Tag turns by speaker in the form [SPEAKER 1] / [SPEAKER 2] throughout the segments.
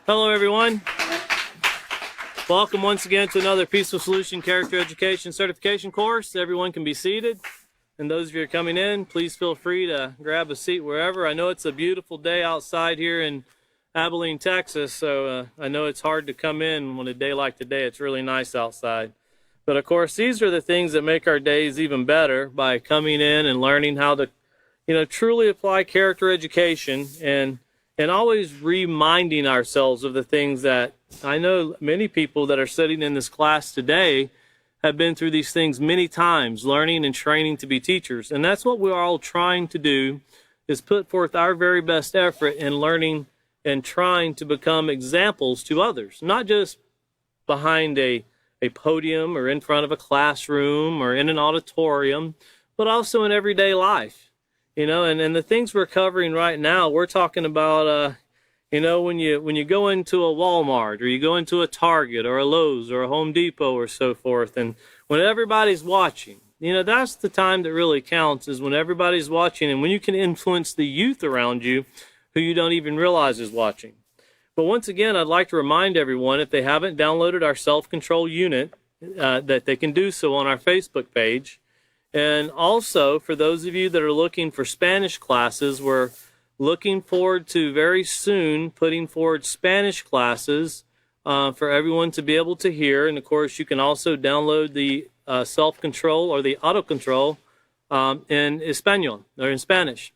[SPEAKER 1] Hello, everyone. Welcome once again to another Peaceful Solution Character Education Certification course. Everyone can be seated. And those of you who are coming in, please feel free to grab a seat wherever. I know it's a beautiful day outside here in Abilene, Texas, so I know it's hard to come in on a day like today. It's really nice outside. But of course, these are the things that make our days even better by coming in and learning how to, truly apply character education and always reminding ourselves of the things that I know many people that are sitting in this class today have been through these things many times, learning and training to be teachers. And that's what we're all trying to do, is put forth our very best effort in learning and trying to become examples to others, not just behind a podium or in front of a classroom or in an auditorium, but also in everyday life. And the things we're covering right now, we're talking about, when you go into a Walmart or you go into a Target or a Lowe's or a Home Depot or so forth, and when everybody's watching, that's the time that really counts, is when everybody's watching and when you can influence the youth around you who you don't even realize is watching. But once again, I'd like to remind everyone, if they haven't downloaded our self-control unit, that they can do so on our Facebook page. And also, for those of you that are looking for Spanish classes, we're looking forward to very soon putting forward Spanish classes for everyone to be able to hear. And of course, you can also download the self-control or the auto-control in Espanol or in Spanish.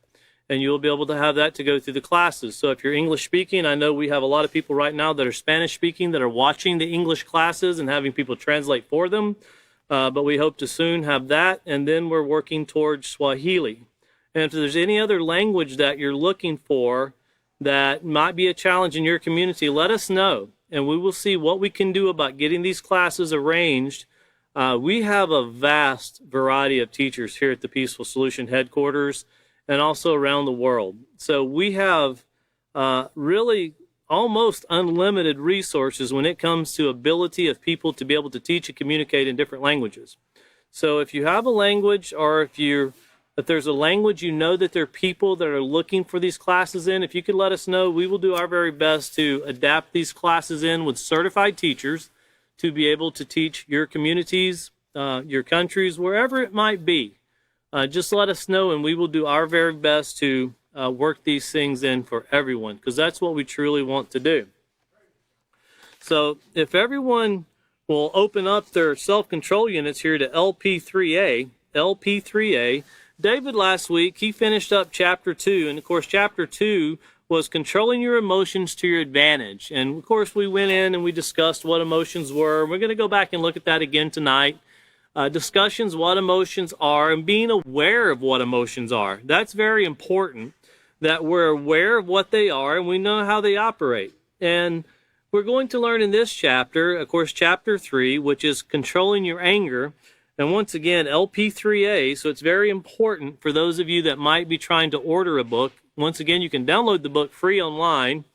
[SPEAKER 1] And you'll be able to have that to go through the classes. So if you're English speaking, I know we have a lot of people right now that are Spanish speaking that are watching the English classes and having people translate for them. But we hope to soon have that. And then we're working towards Swahili. And if there's any other language that you're looking for that might be a challenge in your community, let us know. And we will see what we can do about getting these classes arranged. We have a vast variety of teachers here at the Peaceful Solution headquarters and also around the world. So we have really almost unlimited resources when it comes to ability of people to be able to teach and communicate in different languages. So if you have a language, or if there's a language that there are people that are looking for these classes in, if you could let us know, we will do our very best to adapt these classes in with certified teachers to be able to teach your communities, your countries, wherever it might be. Just let us know, and we will do our very best to work these things in for everyone, because that's what we truly want to do. So if everyone will open up their self-control units here to LP3A, David last week, he finished up chapter 2, and of course chapter 2 was controlling your emotions to your advantage. And of course we went in and we discussed what emotions were. We're going to go back and look at that again tonight. Discussions, what emotions are, and being aware of what emotions are. That's very important, that we're aware of what they are and we know how they operate. And we're going to learn in this chapter, of course, chapter 3, which is controlling your anger. And once again, LP3A, so it's very important for those of you that might be trying to order a book. Once again, you can download the book free online,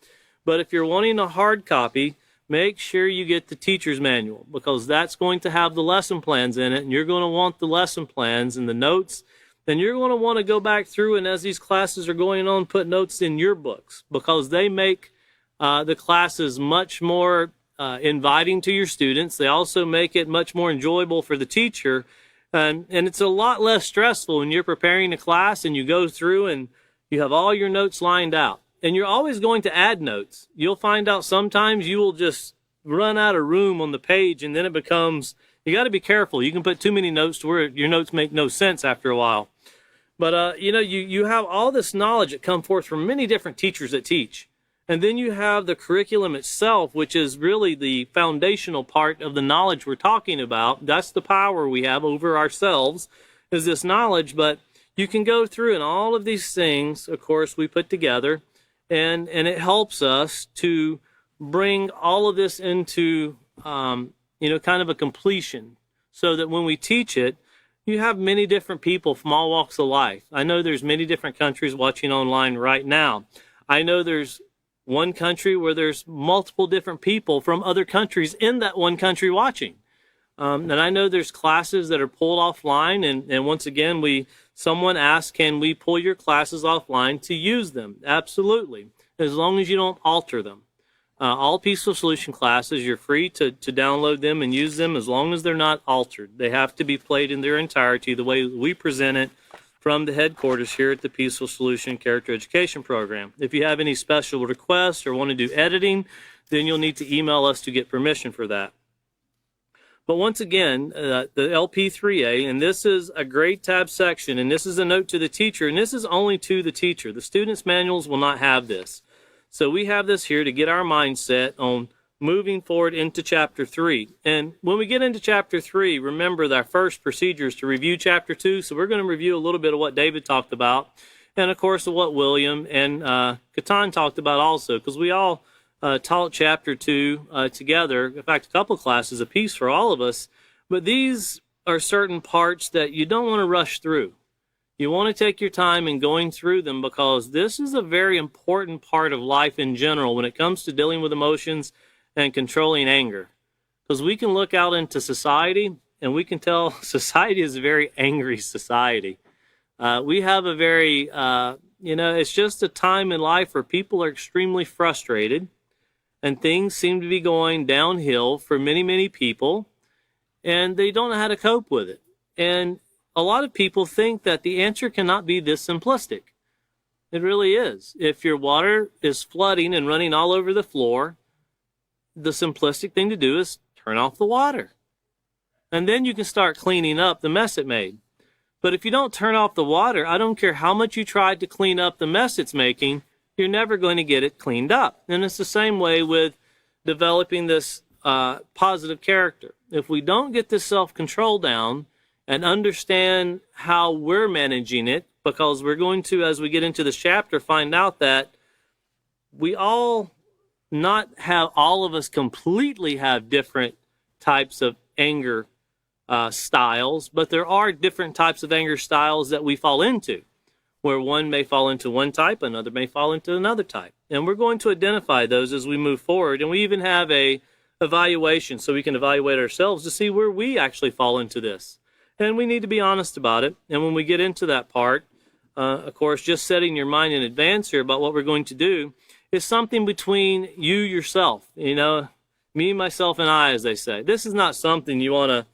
[SPEAKER 1] but if you're wanting a hard copy, make sure you get the teacher's manual, because that's going to have the lesson plans in it, and you're going to want the lesson plans and the notes. Then you're going to want to go back through, and as these classes are going on, put notes in your books, because they make the classes much more inviting to your students. They also make it much more enjoyable for the teacher, and it's a lot less stressful when you're preparing a class and you go through and you have all your notes lined out. And you're always going to add notes. You'll find out sometimes you will just run out of room on the page, and then it becomes, you got to be careful. You can put too many notes to where your notes make no sense after a while. But, you have all this knowledge that come forth from many different teachers that teach. And then you have the curriculum itself, which is really the foundational part of the knowledge we're talking about. That's the power we have over ourselves, is this knowledge. But you can go through, and all of these things, of course, we put together. And it helps us to bring all of this into, kind of a completion, so that when we teach it, you have many different people from all walks of life. I know there's many different countries watching online right now. I know there's one country where there's multiple different people from other countries in that one country watching. And I know there's classes that are pulled offline, and once again, someone asked, can we pull your classes offline to use them? Absolutely. as long as you don't alter them. All Peaceful Solution classes, you're free to download them and use them as long as they're not altered. They have to be played in their entirety the way we present it from the headquarters here at the Peaceful Solution Character Education Program. If you have any special requests or want to do editing, then you'll need to email us to get permission for that. But once again, the LP3A, and this is a grade tab section, and this is a note to the teacher, and this is only to the teacher. The students' manuals will not have this. So we have this here to get our mindset on moving forward into Chapter 3. And when we get into Chapter 3, remember that our first procedure is to review Chapter 2. So we're going to review a little bit of what David talked about, and of course of what William and Catan talked about also, because we all taught Chapter 2 together. In fact, a couple of classes apiece for all of us. But these are certain parts that you don't want to rush through. You want to take your time in going through them, because this is a very important part of life in general when it comes to dealing with emotions and controlling anger. Because we can look out into society and we can tell society is a very angry society. We have a very, it's just a time in life where people are extremely frustrated and things seem to be going downhill for many, many people, and they don't know how to cope with it. And a lot of people think that the answer cannot be this simplistic. It really is. If your water is flooding and running all over the floor, the simplistic thing to do is turn off the water. And then you can start cleaning up the mess it made. But if you don't turn off the water, I don't care how much you tried to clean up the mess it's making, you're never going to get it cleaned up. And it's the same way with developing this positive character. If we don't get this self-control down and understand how we're managing it, because we're going to, as we get into this chapter, find out that we all not have, all of us completely have different types of anger styles, but there are different types of anger styles that we fall into, where one may fall into one type, another may fall into another type. And we're going to identify those as we move forward. And we even have a evaluation so we can evaluate ourselves to see where we actually fall into this. And we need to be honest about it. And when we get into that part, of course, just setting your mind in advance here about what we're going to do is something between you, yourself, me, myself, and I, as they say. This is not something you want to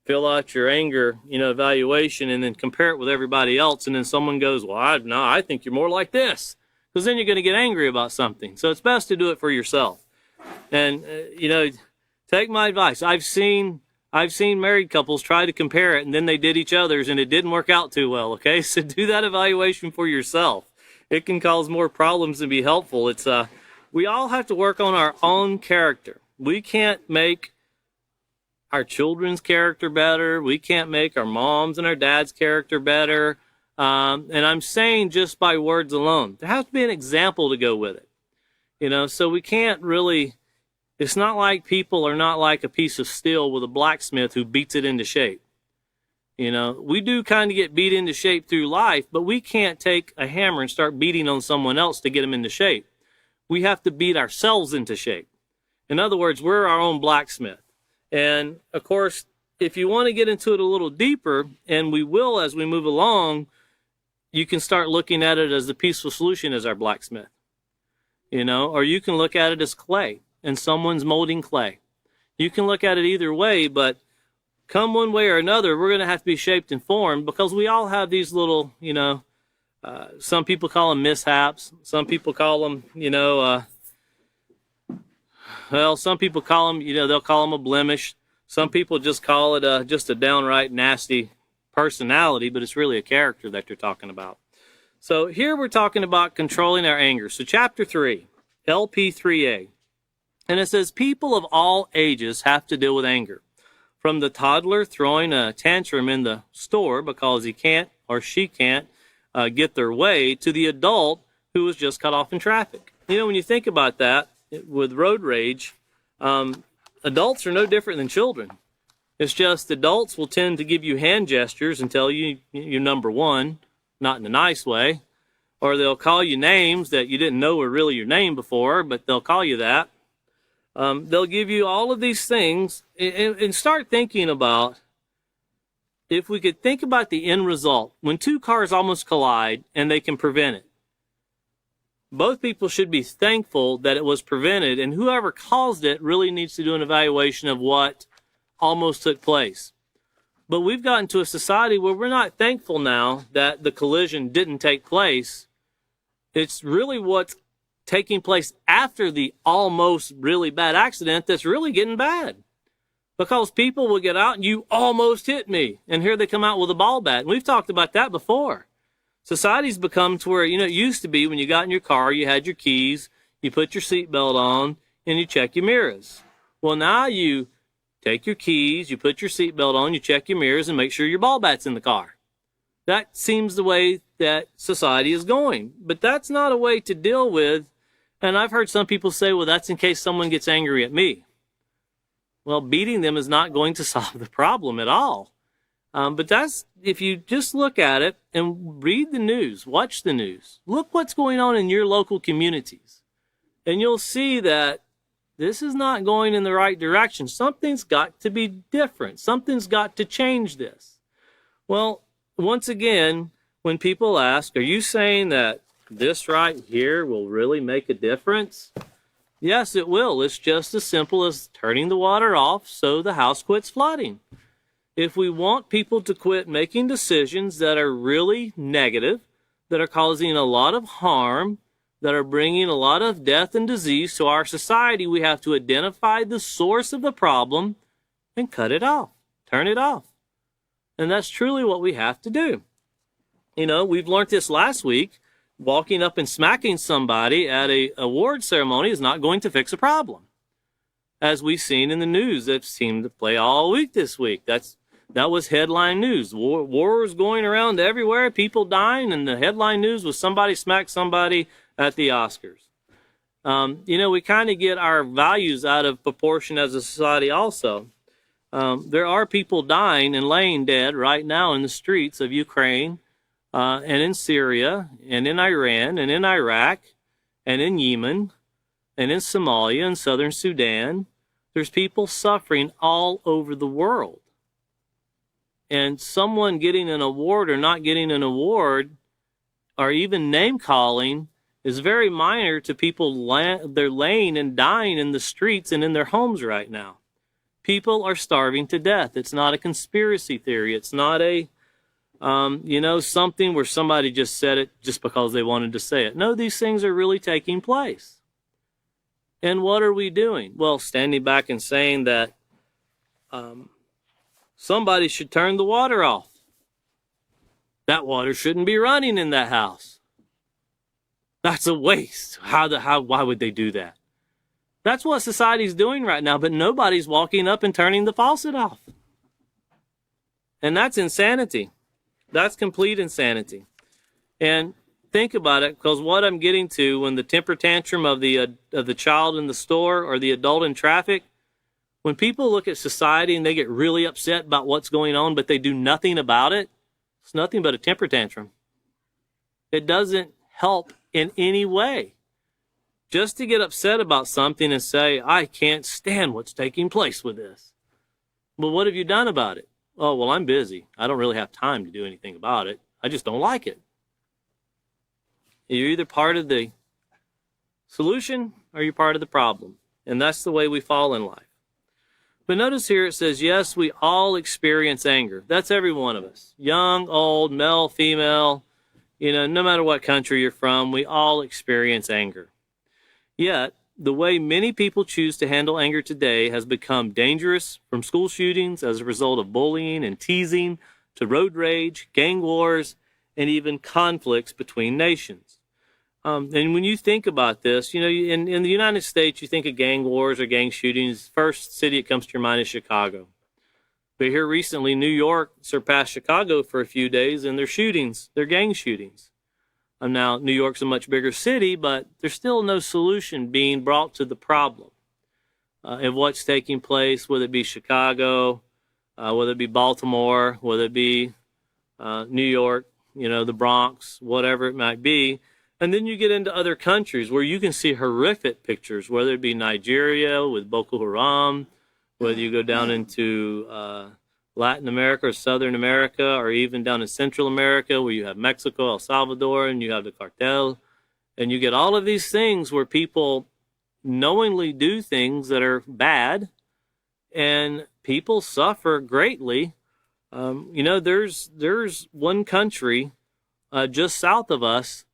[SPEAKER 1] fill out your anger, evaluation and then compare it with everybody else. And then someone goes, well, I think you're more like this. Because then you're going to get angry about something. So it's best to do it for yourself. And, take my advice. I've seen married couples try to compare it, and then they did each other's, and it didn't work out too well, okay? So do that evaluation for yourself. It can cause more problems than be helpful. It's we all have to work on our own character. We can't make our children's character better. We can't make our mom's and our dad's character better. And I'm saying just by words alone. There has to be an example to go with it. So we can't really... It's not like people are not like a piece of steel with a blacksmith who beats it into shape. We do kind of get beat into shape through life, but we can't take a hammer and start beating on someone else to get them into shape. We have to beat ourselves into shape. In other words, we're our own blacksmith. And, of course, if you want to get into it a little deeper, and we will as we move along, you can start looking at it as the Peaceful Solution as our blacksmith. Or you can look at it as clay. And someone's molding clay. You can look at it either way, but come one way or another, we're going to have to be shaped and formed, because we all have these little, some people call them mishaps. Some people call them, some people call them, they'll call them a blemish. Some people just call it just a downright nasty personality, but it's really a character that they're talking about. So here we're talking about controlling our anger. So chapter 3, LP3A. And it says people of all ages have to deal with anger. From the toddler throwing a tantrum in the store because he can't or she can't get their way, to the adult who was just cut off in traffic. When you think about that, with road rage, adults are no different than children. It's just adults will tend to give you hand gestures and tell you you're number one, not in a nice way. Or they'll call you names that you didn't know were really your name before, but they'll call you that. They'll give you all of these things, and start thinking about, if we could think about the end result, when two cars almost collide and they can prevent it, Both people should be thankful that it was prevented, and whoever caused it really needs to do an evaluation of what almost took place. But we've gotten to a society where we're not thankful now that the collision didn't take place. It's really what's taking place after the almost really bad accident that's really getting bad. Because people will get out and you almost hit me, and here they come out with a ball bat. And we've talked about that before. Society's become to where, it used to be when you got in your car, you had your keys, you put your seatbelt on, and you check your mirrors. Well, now you take your keys, you put your seatbelt on, you check your mirrors, and make sure your ball bat's in the car. That seems the way that society is going. But that's not a way to deal with, and I've heard some people say, well, that's in case someone gets angry at me. Well, beating them is not going to solve the problem at all. But that's, if you just look at it and read the news, watch the news, look what's going on in your local communities, and you'll see that this is not going in the right direction. Something's got to be different. Something's got to change this. Well, once again, when people ask, are you saying that this right here will really make a difference? Yes, it will. It's just as simple as turning the water off so the house quits flooding. If we want people to quit making decisions that are really negative, that are causing a lot of harm, that are bringing a lot of death and disease to our society, we have to identify the source of the problem and cut it off, turn it off. And that's truly what we have to do. We've learned this last week. Walking up and smacking somebody at a award ceremony is not going to fix a problem. As we've seen in the news that seemed to play all week this week. That was headline news. Wars going around everywhere, people dying, and the headline news was somebody smacked somebody at the Oscars. We kind of get our values out of proportion as a society also. There are people dying and laying dead right now in the streets of Ukraine, and in Syria, and in Iran, and in Iraq, and in Yemen, and in Somalia, and southern Sudan. There's people suffering all over the world. And someone getting an award or not getting an award, or even name-calling, is very minor to people they're laying and dying in the streets and in their homes right now. People are starving to death. It's not a conspiracy theory. It's not a something where somebody just said it just because they wanted to say it. No, these things are really taking place. And what are we doing? Well, standing back and saying that somebody should turn the water off. That water shouldn't be running in that house. That's a waste. Why would they do that? That's what society's doing right now, but nobody's walking up and turning the faucet off. And that's insanity. That's complete insanity. And think about it, because what I'm getting to, when the temper tantrum of the child in the store or the adult in traffic, when people look at society and they get really upset about what's going on, but they do nothing about it, it's nothing but a temper tantrum. It doesn't help in any way. Just to get upset about something and say, I can't stand what's taking place with this. Well, what have you done about it? Oh, well, I'm busy. I don't really have time to do anything about it. I just don't like it. You're either part of the solution or you're part of the problem. And that's the way we fall in life. But notice here it says, yes, we all experience anger. That's every one of us. Young, old, male, female, no matter what country you're from, we all experience anger. Yet, the way many people choose to handle anger today has become dangerous, from school shootings as a result of bullying and teasing, to road rage, gang wars, and even conflicts between nations. And when you think about this, in the United States, you think of gang wars or gang shootings. First city that comes to your mind is Chicago. But here recently, New York surpassed Chicago for a few days in their shootings, their gang shootings. Now, New York's a much bigger city, but there's still no solution being brought to the problem of what's taking place, whether it be Chicago, whether it be Baltimore, whether it be New York, the Bronx, whatever it might be. And then you get into other countries where you can see horrific pictures, whether it be Nigeria with Boko Haram, whether you go down into Latin America or Southern America, or even down in Central America where you have Mexico, El Salvador, and you have the cartel, And you get all of these things where people knowingly do things that are bad, and people suffer greatly. There's one country just south of us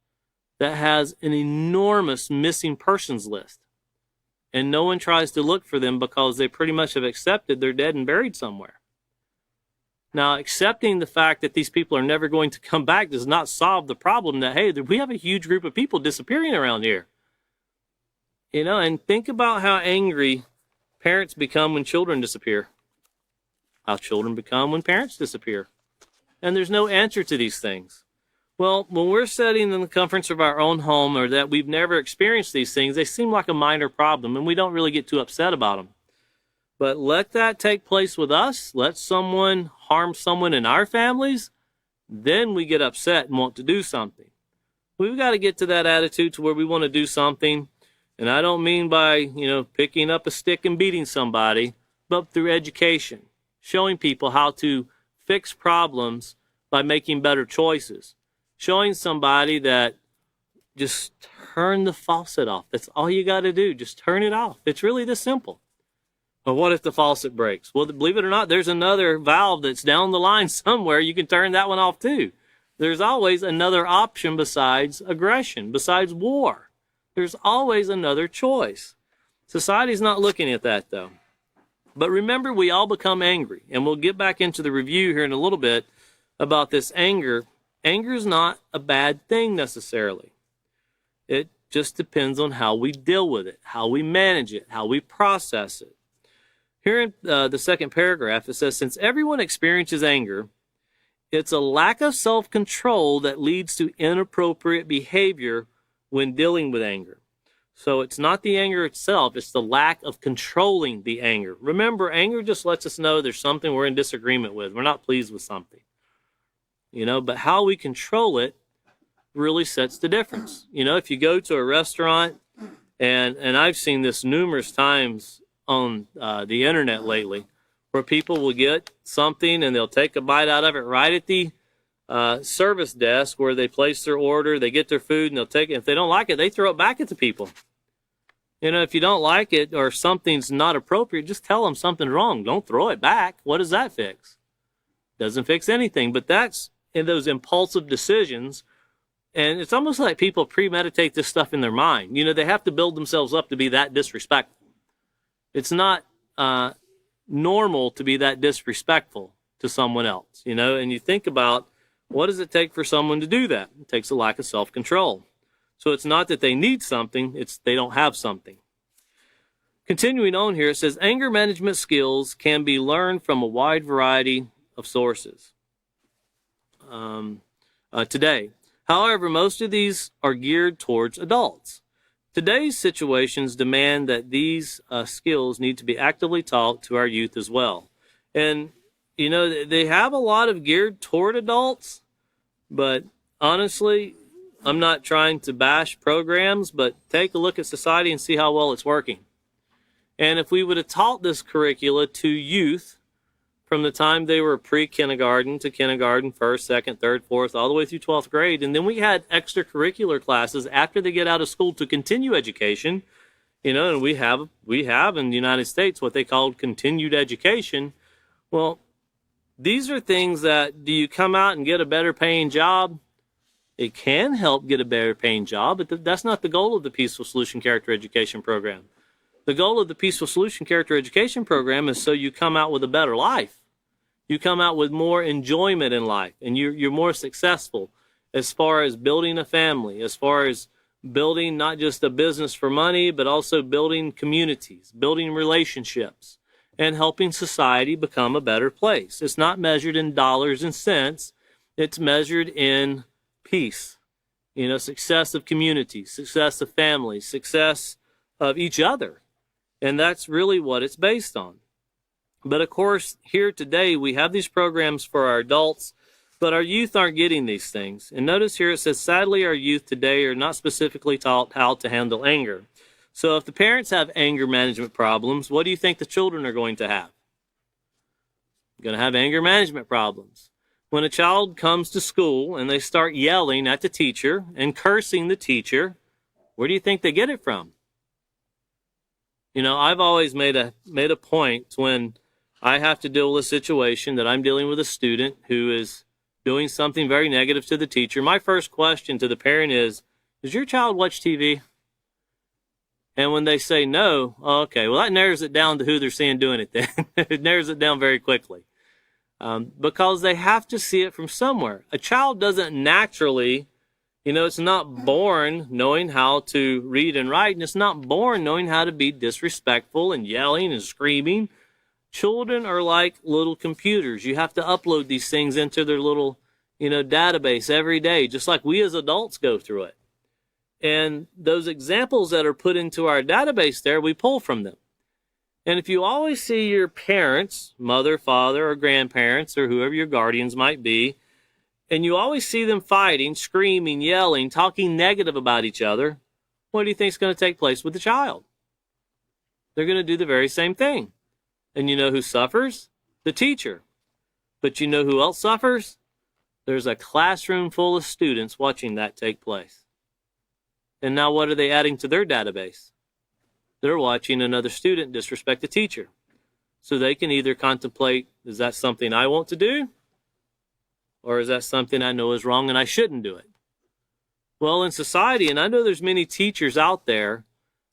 [SPEAKER 1] that has an enormous missing persons list. And no one tries to look for them because they pretty much have accepted they're dead and buried somewhere. Now, accepting the fact that these people are never going to come back does not solve the problem that, hey, we have a huge group of people disappearing around here. And think about how angry parents become when children disappear. How children become when parents disappear. And there's no answer to these things. Well, when we're sitting in the comforts of our own home, or that we've never experienced these things, they seem like a minor problem, and we don't really get too upset about them. But let that take place with us. Let someone harm someone in our families. Then we get upset and want to do something. We've got to get to that attitude to where we want to do something. And I don't mean by, picking up a stick and beating somebody, but through education, showing people how to fix problems by making better choices. Showing somebody that just turn the faucet off. That's all you got to do. Just turn it off. It's really this simple. But what if the faucet breaks? Well, believe it or not, there's another valve that's down the line somewhere. You can turn that one off too. There's always another option besides aggression, besides war. There's always another choice. Society's not looking at that, though. But remember, we all become angry. And we'll get back into the review here in a little bit about this anger. Anger is not a bad thing necessarily. It just depends on how we deal with it, how we manage it, how we process it. Here in the second paragraph, it says, since everyone experiences anger, it's a lack of self-control that leads to inappropriate behavior when dealing with anger. So it's not the anger itself, it's the lack of controlling the anger. Remember, anger just lets us know there's something we're in disagreement with. We're not pleased with something. But how we control it really sets the difference. If you go to a restaurant, and I've seen this numerous times on the internet lately, where people will get something and they'll take a bite out of it right at the service desk where they place their order, they get their food, and they'll take it. If they don't like it, they throw it back at the people. If you don't like it or something's not appropriate, just tell them something's wrong. Don't throw it back. What does that fix? Doesn't fix anything. But that's in those impulsive decisions. And it's almost like people premeditate this stuff in their mind. They have to build themselves up to be that disrespectful. It's not normal to be that disrespectful to someone else, and you think about, what does it take for someone to do that? It takes a lack of self-control. So it's not that they need something, it's they don't have something. Continuing on here, it says, anger management skills can be learned from a wide variety of sources today. However, most of these are geared towards adults. Today's situations demand that these skills need to be actively taught to our youth as well. And, they have a lot of geared toward adults, but honestly, I'm not trying to bash programs, but take a look at society and see how well it's working. And if we would have taught this curricula to youth from the time they were pre-kindergarten to kindergarten, first, second, third, fourth, all the way through 12th grade, and then we had extracurricular classes after they get out of school to continue education, and we have in the United States what they called continued education. Well, these are things that, do you come out and get a better paying job? It can help get a better paying job, but that's not the goal of the Peaceful Solution Character Education Program. The goal of the Peaceful Solution Character Education Program is so you come out with a better life. You come out with more enjoyment in life, and you're more successful as far as building a family, as far as building not just a business for money, but also building communities, building relationships, and helping society become a better place. It's not measured in dollars and cents. It's measured in peace, success of communities, success of families, success of each other. And that's really what it's based on. But of course, here today, we have these programs for our adults, but our youth aren't getting these things. And notice here it says, sadly, our youth today are not specifically taught how to handle anger. So if the parents have anger management problems, what do you think the children are going to have? Going to have anger management problems. When a child comes to school and they start yelling at the teacher and cursing the teacher, Where do you think they get it from? You know, I've always made a point when I have to deal with a situation that I'm dealing with a student who is doing something very negative to the teacher. My first question to the parent is, does your child watch TV? And when they say no, okay, well, that narrows it down to who they're seeing doing it then. It narrows it down very quickly. Because they have to see it from somewhere. A child doesn't naturally, you know, it's not born knowing how to read and write, and it's not born knowing how to be disrespectful and yelling and screaming. Children are like little computers. You have to upload these things into their little, you know, database every day, just like we as adults go through it. And those examples that are put into our database there, we pull from them. And if you always see your parents, mother, father, or grandparents, or whoever your guardians might be, and you always see them fighting, screaming, yelling, talking negative about each other, what do you think is going to take place with the child? They're going to do the very same thing. And you know who suffers? The teacher. But you know who else suffers? There's a classroom full of students watching that take place. And now what are they adding to their database? They're watching another student disrespect the teacher. So they can either contemplate, is that something I want to do? Or is that something I know is wrong and I shouldn't do it? Well, in society, and I know there's many teachers out there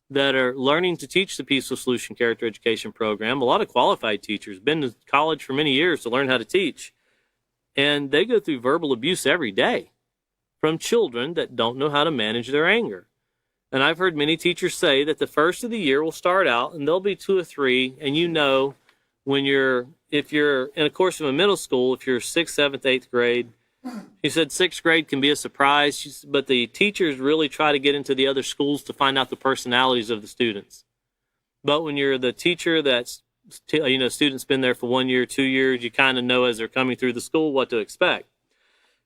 [SPEAKER 1] that are learning to teach the Peaceful Solution Character Education Program, a lot of qualified teachers, been to college for many years to learn how to teach. And they go through verbal abuse every day from children that don't know how to manage their anger. And I've heard many teachers say that the first of the year will start out and there'll be 2 or 3, and you know when if you're in a course of a middle school, if you're 6th, 7th, 8th grade, he said 6th grade can be a surprise, but the teachers really try to get into the other schools to find out the personalities of the students. But when you're the teacher that's, you know, students been there for 1 year, 2 years, you kind of know as they're coming through the school what to expect.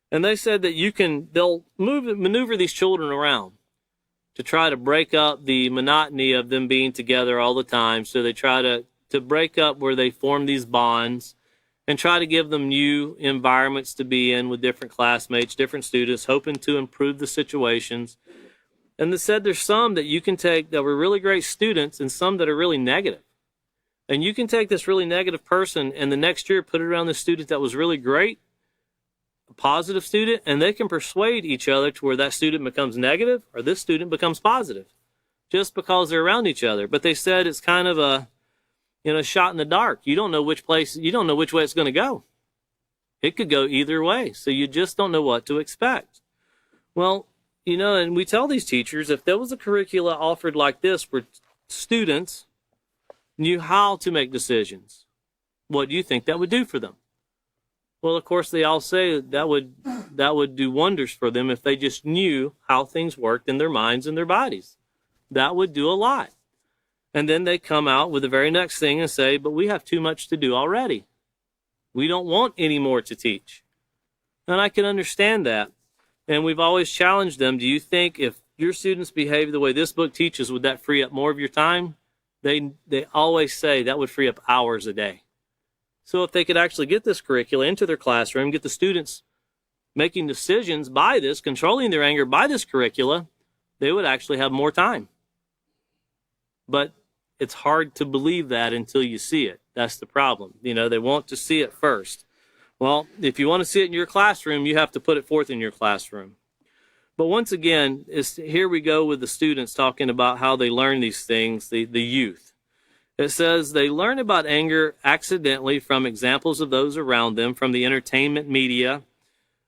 [SPEAKER 1] And they said that they'll maneuver these children around to try to break up the monotony of them being together all the time. So they try to break up where they form these bonds and try to give them new environments to be in with different classmates, different students, hoping to improve the situations. And they said there's some that you can take that were really great students and some that are really negative. And you can take this really negative person and the next year put it around the student that was really great, a positive student, and they can persuade each other to where that student becomes negative or this student becomes positive just because they're around each other. But they said it's kind of a, you know, shot in the dark. You don't know which way it's going to go. It could go either way. So you just don't know what to expect. Well, you know, and we tell these teachers, if there was a curricula offered like this where students knew how to make decisions, what do you think that would do for them? Well, of course, they all say that would do wonders for them if they just knew how things worked in their minds and their bodies. That would do a lot. And then they come out with the very next thing and say, but we have too much to do already. We don't want any more to teach. And I can understand that. And we've always challenged them, do you think if your students behave the way this book teaches, would that free up more of your time? They always say that would free up hours a day. So if they could actually get this curricula into their classroom, get the students making decisions by this, controlling their anger by this curricula, they would actually have more time. But it's hard to believe that until you see it. That's the problem. You know, they want to see it first. Well, if you want to see it in your classroom, you have to put it forth in your classroom. But once again, here we go with the students talking about how they learn these things, the youth. It says they learn about anger accidentally from examples of those around them, from the entertainment media,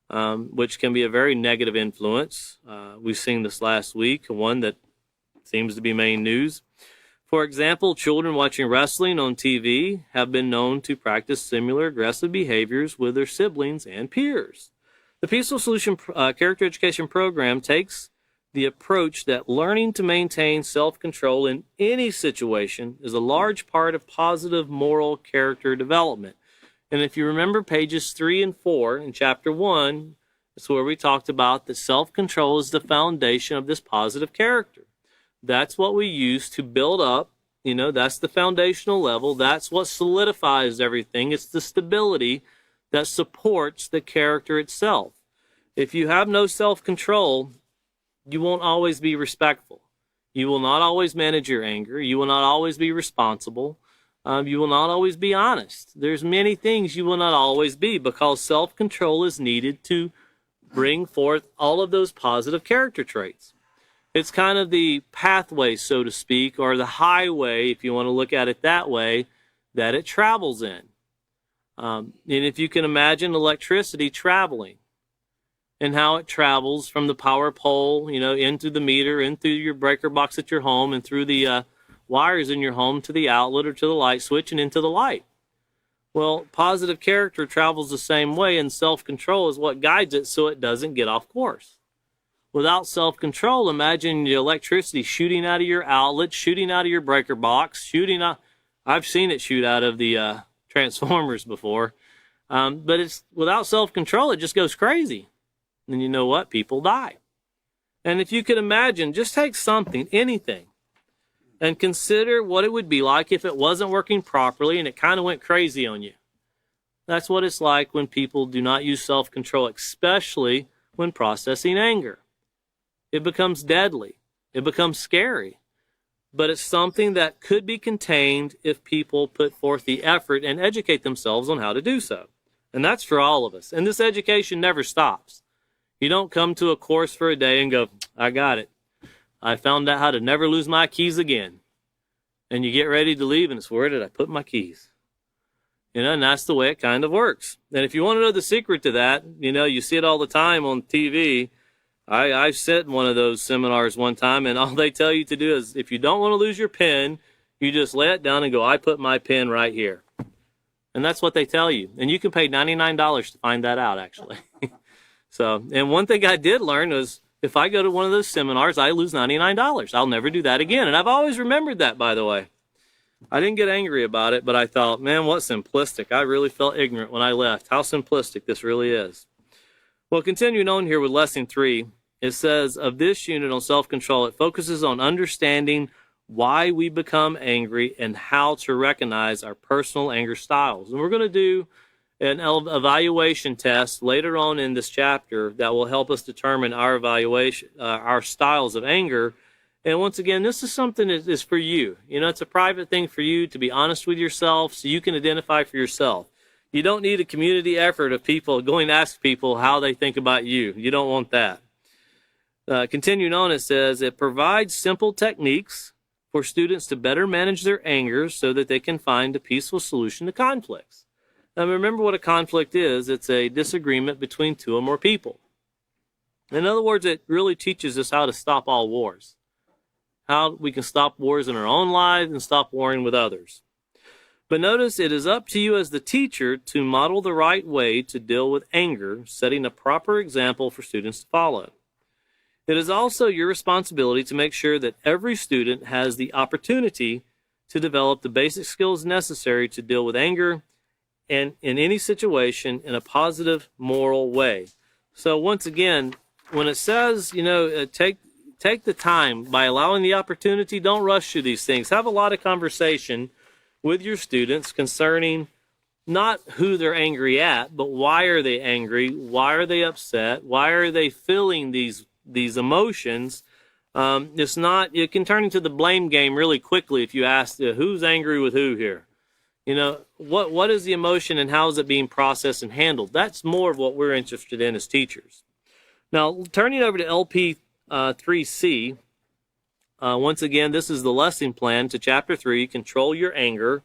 [SPEAKER 1] which can be a very negative influence. We've seen this last week, one that seems to be main news. For example, children watching wrestling on TV have been known to practice similar aggressive behaviors with their siblings and peers. The Peaceful Solution Character Education Program takes the approach that learning to maintain self-control in any situation is a large part of positive moral character development. And if you remember pages 3 and 4 in chapter 1, that's where we talked about that self-control is the foundation of this positive character. That's what we use to build up, you know, that's the foundational level. That's what solidifies everything. It's the stability that supports the character itself. If you have no self-control, you won't always be respectful. You will not always manage your anger. You will not always be responsible. You will not always be honest. There's many things you will not always be, because self-control is needed to bring forth all of those positive character traits. It's kind of the pathway, so to speak, or the highway, if you want to look at it that way, that it travels in. And if you can imagine electricity traveling and how it travels from the power pole, into the meter, in through your breaker box at your home, and through the wires in your home to the outlet or to the light switch and into the light. Well, positive character travels the same way, and self-control is what guides it so it doesn't get off course. Without self-control, imagine the electricity shooting out of your outlet, shooting out of your breaker box, shooting out. I've seen it shoot out of the transformers before. But it's without self-control, it just goes crazy. And you know what? People die. And if you could imagine, just take something, anything, and consider what it would be like if it wasn't working properly and it kind of went crazy on you. That's what it's like when people do not use self-control, especially when processing anger. It becomes deadly. It becomes scary. But it's something that could be contained if people put forth the effort and educate themselves on how to do so. And that's for all of us. And this education never stops. You don't come to a course for a day and go, I got it. I found out how to never lose my keys again. And you get ready to leave and it's, where did I put my keys? And that's the way it kind of works. And if you want to know the secret to that, you see it all the time on TV. I sat in one of those seminars one time, and all they tell you to do is, if you don't want to lose your pen, you just lay it down and go, I put my pen right here. And that's what they tell you. And you can pay $99 to find that out, actually. And one thing I did learn was, if I go to one of those seminars, I lose $99. I'll never do that again. And I've always remembered that, by the way. I didn't get angry about it, but I thought, man, what simplistic. I really felt ignorant when I left. How simplistic this really is. Well, continuing on here with Lesson 3, it says, of this unit on self-control, it focuses on understanding why we become angry and how to recognize our personal anger styles. And we're going to do an evaluation test later on in this chapter that will help us determine our evaluation, our styles of anger. And once again, this is something that is for you. It's a private thing for you to be honest with yourself so you can identify for yourself. You don't need a community effort of people going to ask people how they think about you. You don't want that. Continuing on, it says, it provides simple techniques for students to better manage their anger so that they can find a peaceful solution to conflicts. Now, remember what a conflict is. It's a disagreement between two or more people. In other words, it really teaches us how to stop all wars, how we can stop wars in our own lives and stop warring with others. But notice, it is up to you as the teacher to model the right way to deal with anger, setting a proper example for students to follow. It is also your responsibility to make sure that every student has the opportunity to develop the basic skills necessary to deal with anger and in any situation in a positive, moral way. So once again, when it says, take the time by allowing the opportunity, don't rush through these things. Have a lot of conversation with your students concerning not who they're angry at, but why are they angry? Why are they upset? Why are they feeling these emotions? It's not, it can turn into the blame game really quickly if you ask who's angry with who here. What is the emotion and how is it being processed and handled? That's more of what we're interested in as teachers. Now, turning over to LP 3C, once again, this is the lesson plan to Chapter 3, Control Your Anger.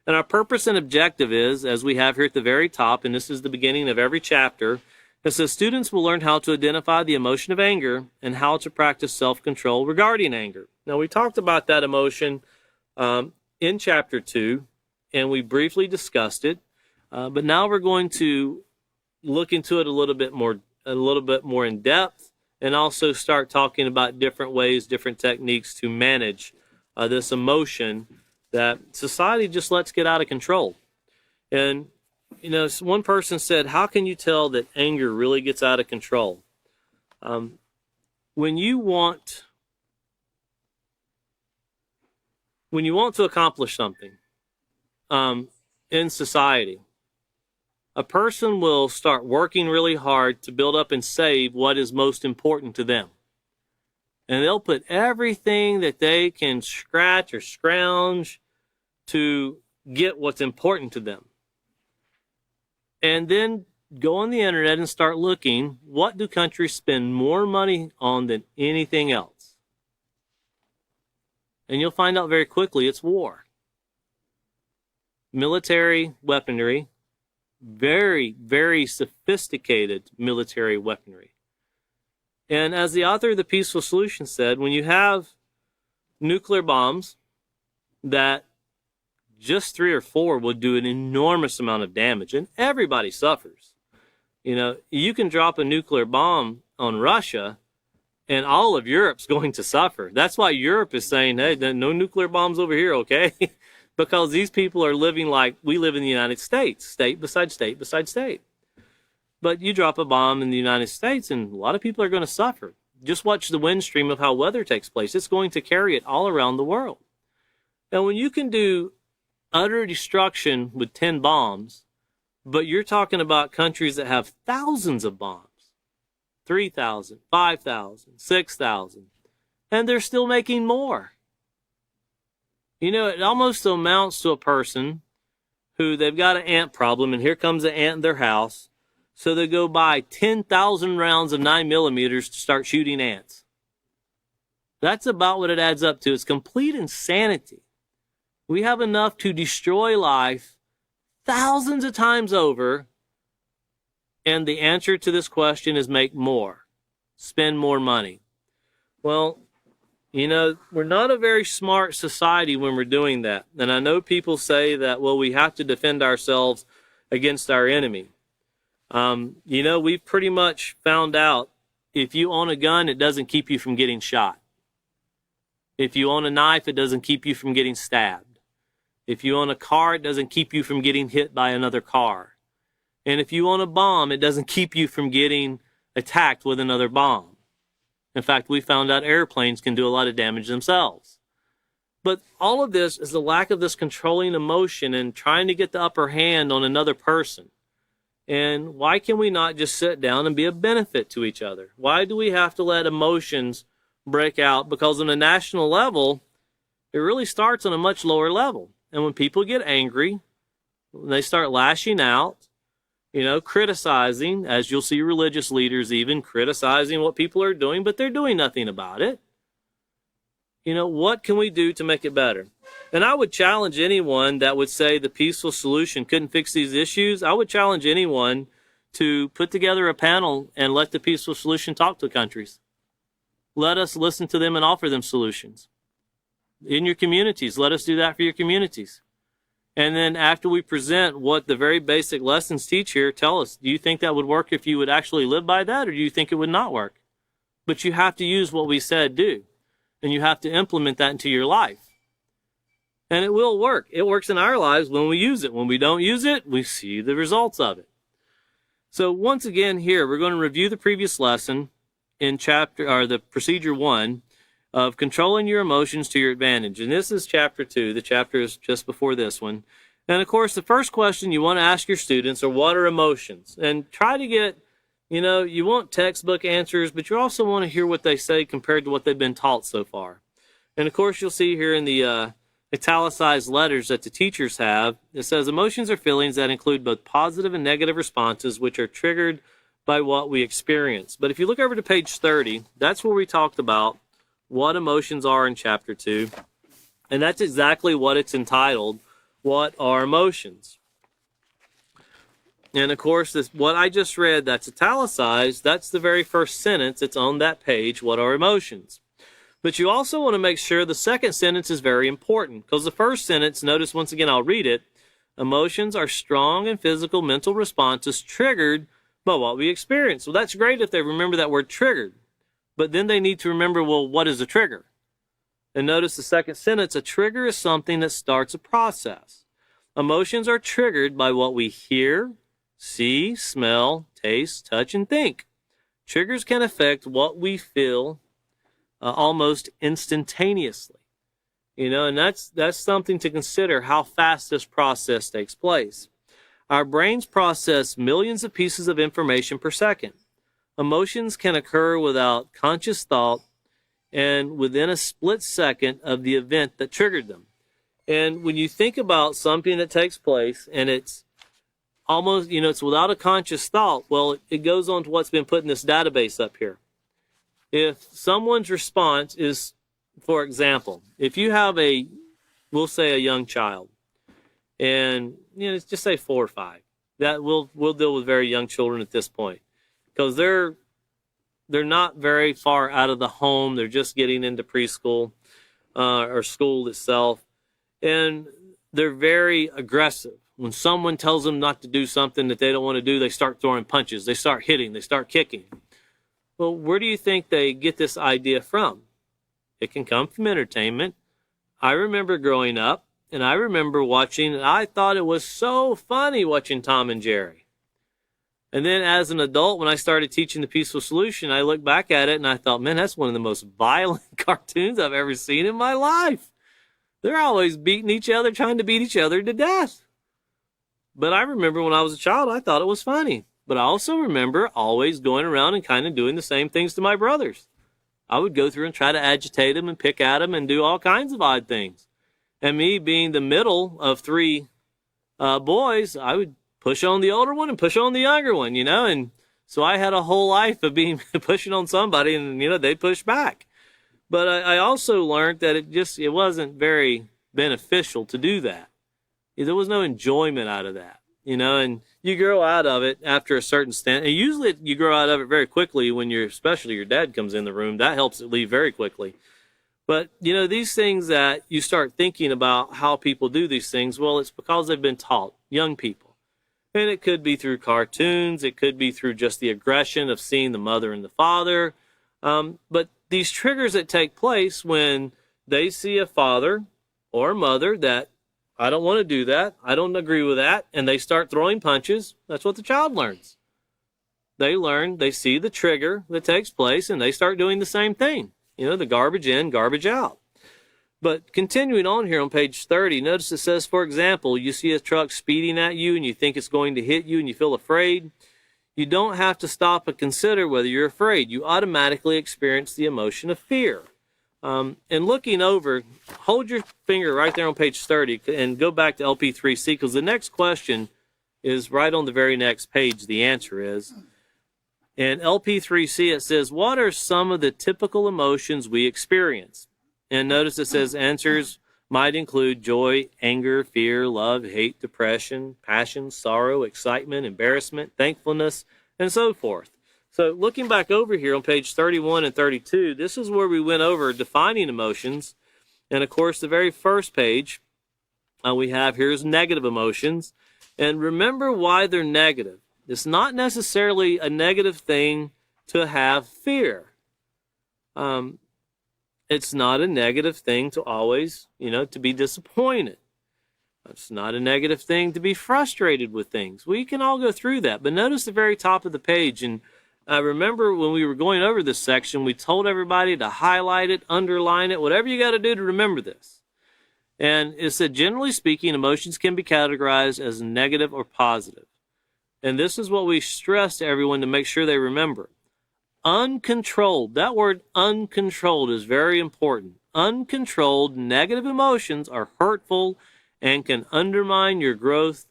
[SPEAKER 1] And our purpose and objective is, as we have here at the very top, and this is the beginning of every chapter, it says students will learn how to identify the emotion of anger and how to practice self-control regarding anger. Now, we talked about that emotion in Chapter 2, and we briefly discussed it. But now we're going to look into it a little bit more in depth, and also start talking about different ways, different techniques to manage this emotion that society just lets get out of control. And, one person said, how can you tell that anger really gets out of control? When you want to accomplish something in society, a person will start working really hard to build up and save what is most important to them. And they'll put everything that they can scratch or scrounge to get what's important to them. And then go on the internet and start looking, what do countries spend more money on than anything else? And you'll find out very quickly it's war. Military weaponry, very, very sophisticated military weaponry. And as the author of The Peaceful Solution said, when you have nuclear bombs that just 3 or 4 would do an enormous amount of damage, and everybody suffers. You know, you can drop a nuclear bomb on Russia, and all of Europe's going to suffer. That's why Europe is saying, hey, no nuclear bombs over here, okay? Because these people are living like we live in the United States, state beside state beside state. But you drop a bomb in the United States, and a lot of people are going to suffer. Just watch the wind stream of how weather takes place. It's going to carry it all around the world. Now, when you can do utter destruction with 10 bombs, but you're talking about countries that have thousands of bombs, 3,000, 5,000, 6,000, and they're still making more. You know, it almost amounts to a person who they've got an ant problem, and here comes an ant in their house, so they go buy 10,000 rounds of 9mm to start shooting ants. That's about what it adds up to. It's complete insanity. We have enough to destroy life thousands of times over, and the answer to this question is make more, spend more money. Well, you know, we're not a very smart society when we're doing that. And I know people say that, well, we have to defend ourselves against our enemy. You know, we've pretty much found out if you own a gun, it doesn't keep you from getting shot. If you own a knife, it doesn't keep you from getting stabbed. If you own a car, it doesn't keep you from getting hit by another car. And if you own a bomb, it doesn't keep you from getting attacked with another bomb. In fact, we found out airplanes can do a lot of damage themselves. But all of this is the lack of this controlling emotion and trying to get the upper hand on another person. And why can we not just sit down and be a benefit to each other? Why do we have to let emotions break out? Because on a national level, it really starts on a much lower level. And when people get angry, they start lashing out, you know, criticizing, as you'll see religious leaders even criticizing what people are doing, but they're doing nothing about it. You know, what can we do to make it better? And I would challenge anyone that would say the peaceful solution couldn't fix these issues. I would challenge anyone to put together a panel and let the peaceful solution talk to countries. Let us listen to them and offer them solutions. In your communities, let us do that for your communities. And then after we present what the very basic lessons teach here, tell us, do you think that would work if you would actually live by that, or do you think it would not work? But you have to use what we said do. And you have to implement that into your life. And it will work. It works in our lives when we use it. When we don't use it, we see the results of it. So once again here, we're going to review the previous lesson in the procedure 1 of controlling your emotions to your advantage. And this is chapter 2. The chapter is just before this one. And of course, the first question you want to ask your students are, what are emotions? And try to get, you know, you want textbook answers, but you also want to hear what they say compared to what they've been taught so far. And of course, you'll see here in the italicized letters that the teachers have, it says emotions are feelings that include both positive and negative responses, which are triggered by what we experience. But if you look over to page 30, that's where we talked about what emotions are in chapter 2. And that's exactly what it's entitled, What Are Emotions? And of course, what I just read, that's italicized, that's the very first sentence. It's on that page, what are emotions? But you also want to make sure the second sentence is very important, because the first sentence, notice once again, I'll read it. Emotions are strong and physical mental responses triggered by what we experience. Well, that's great if they remember that word triggered. But then they need to remember, well, what is a trigger? And notice the second sentence, a trigger is something that starts a process. Emotions are triggered by what we hear, see, smell, taste, touch, and think. Triggers can affect what we feel almost instantaneously. You know, and that's something to consider, how fast this process takes place. Our brains process millions of pieces of information per second. Emotions can occur without conscious thought and within a split second of the event that triggered them. And when you think about something that takes place and it's almost, it's without a conscious thought, well, it goes on to what's been put in this database up here. If someone's response is, for example, if you have we'll say a young child, and just say 4 or 5, that we'll deal with very young children at this point, because they're not very far out of the home. They're just getting into preschool or school itself, and they're very aggressive. When someone tells them not to do something that they don't want to do, they start throwing punches, they start hitting, they start kicking. Well, where do you think they get this idea from? It can come from entertainment. I remember growing up, and I remember watching, and I thought it was so funny watching Tom and Jerry. And then as an adult, when I started teaching the Peaceful Solution, I looked back at it and I thought, man, that's one of the most violent cartoons I've ever seen in my life. They're always beating each other, trying to beat each other to death. But I remember when I was a child, I thought it was funny. But I also remember always going around and kind of doing the same things to my brothers. I would go through and try to agitate them and pick at them and do all kinds of odd things. And me being the middle of 3 boys, I would push on the older one and push on the younger one, and so I had a whole life of being pushing on somebody, and they'd push back. But I also learned that it wasn't very beneficial to do that. There was no enjoyment out of that, and you grow out of it after a certain stand. And usually you grow out of it very quickly when especially your dad comes in the room. That helps it leave very quickly. But, these things that you start thinking about how people do these things, well, it's because they've been taught, young people. And it could be through cartoons. It could be through just the aggression of seeing the mother and the father. But these triggers that take place when they see a father or a mother that, I don't want to do that, I don't agree with that, and they start throwing punches, that's what the child learns. They see the trigger that takes place, and they start doing the same thing. The garbage in, garbage out. But continuing on here on page 30, notice it says, for example, you see a truck speeding at you and you think it's going to hit you and you feel afraid. You don't have to stop and consider whether you're afraid. You automatically experience the emotion of fear. And looking over, hold your finger right there on page 30 and go back to LP3C, because the next question is right on the very next page. The answer is. In LP3C, it says, what are some of the typical emotions we experience? And notice it says answers might include joy, anger, fear, love, hate, depression, passion, sorrow, excitement, embarrassment, thankfulness, and so forth. So looking back over here on page 31 and 32, this is where we went over defining emotions. And of course, the very first page we have here is negative emotions. And remember why they're negative. It's not necessarily a negative thing to have fear. It's not a negative thing to always, to be disappointed. It's not a negative thing to be frustrated with things. We can all go through that. But notice the very top of the page, and I remember when we were going over this section, we told everybody to highlight it, underline it, whatever you got to do to remember this. And it said, generally speaking, emotions can be categorized as negative or positive. And this is what we stress to everyone to make sure they remember. Uncontrolled, that word uncontrolled is very important. Uncontrolled negative emotions are hurtful and can undermine your growth,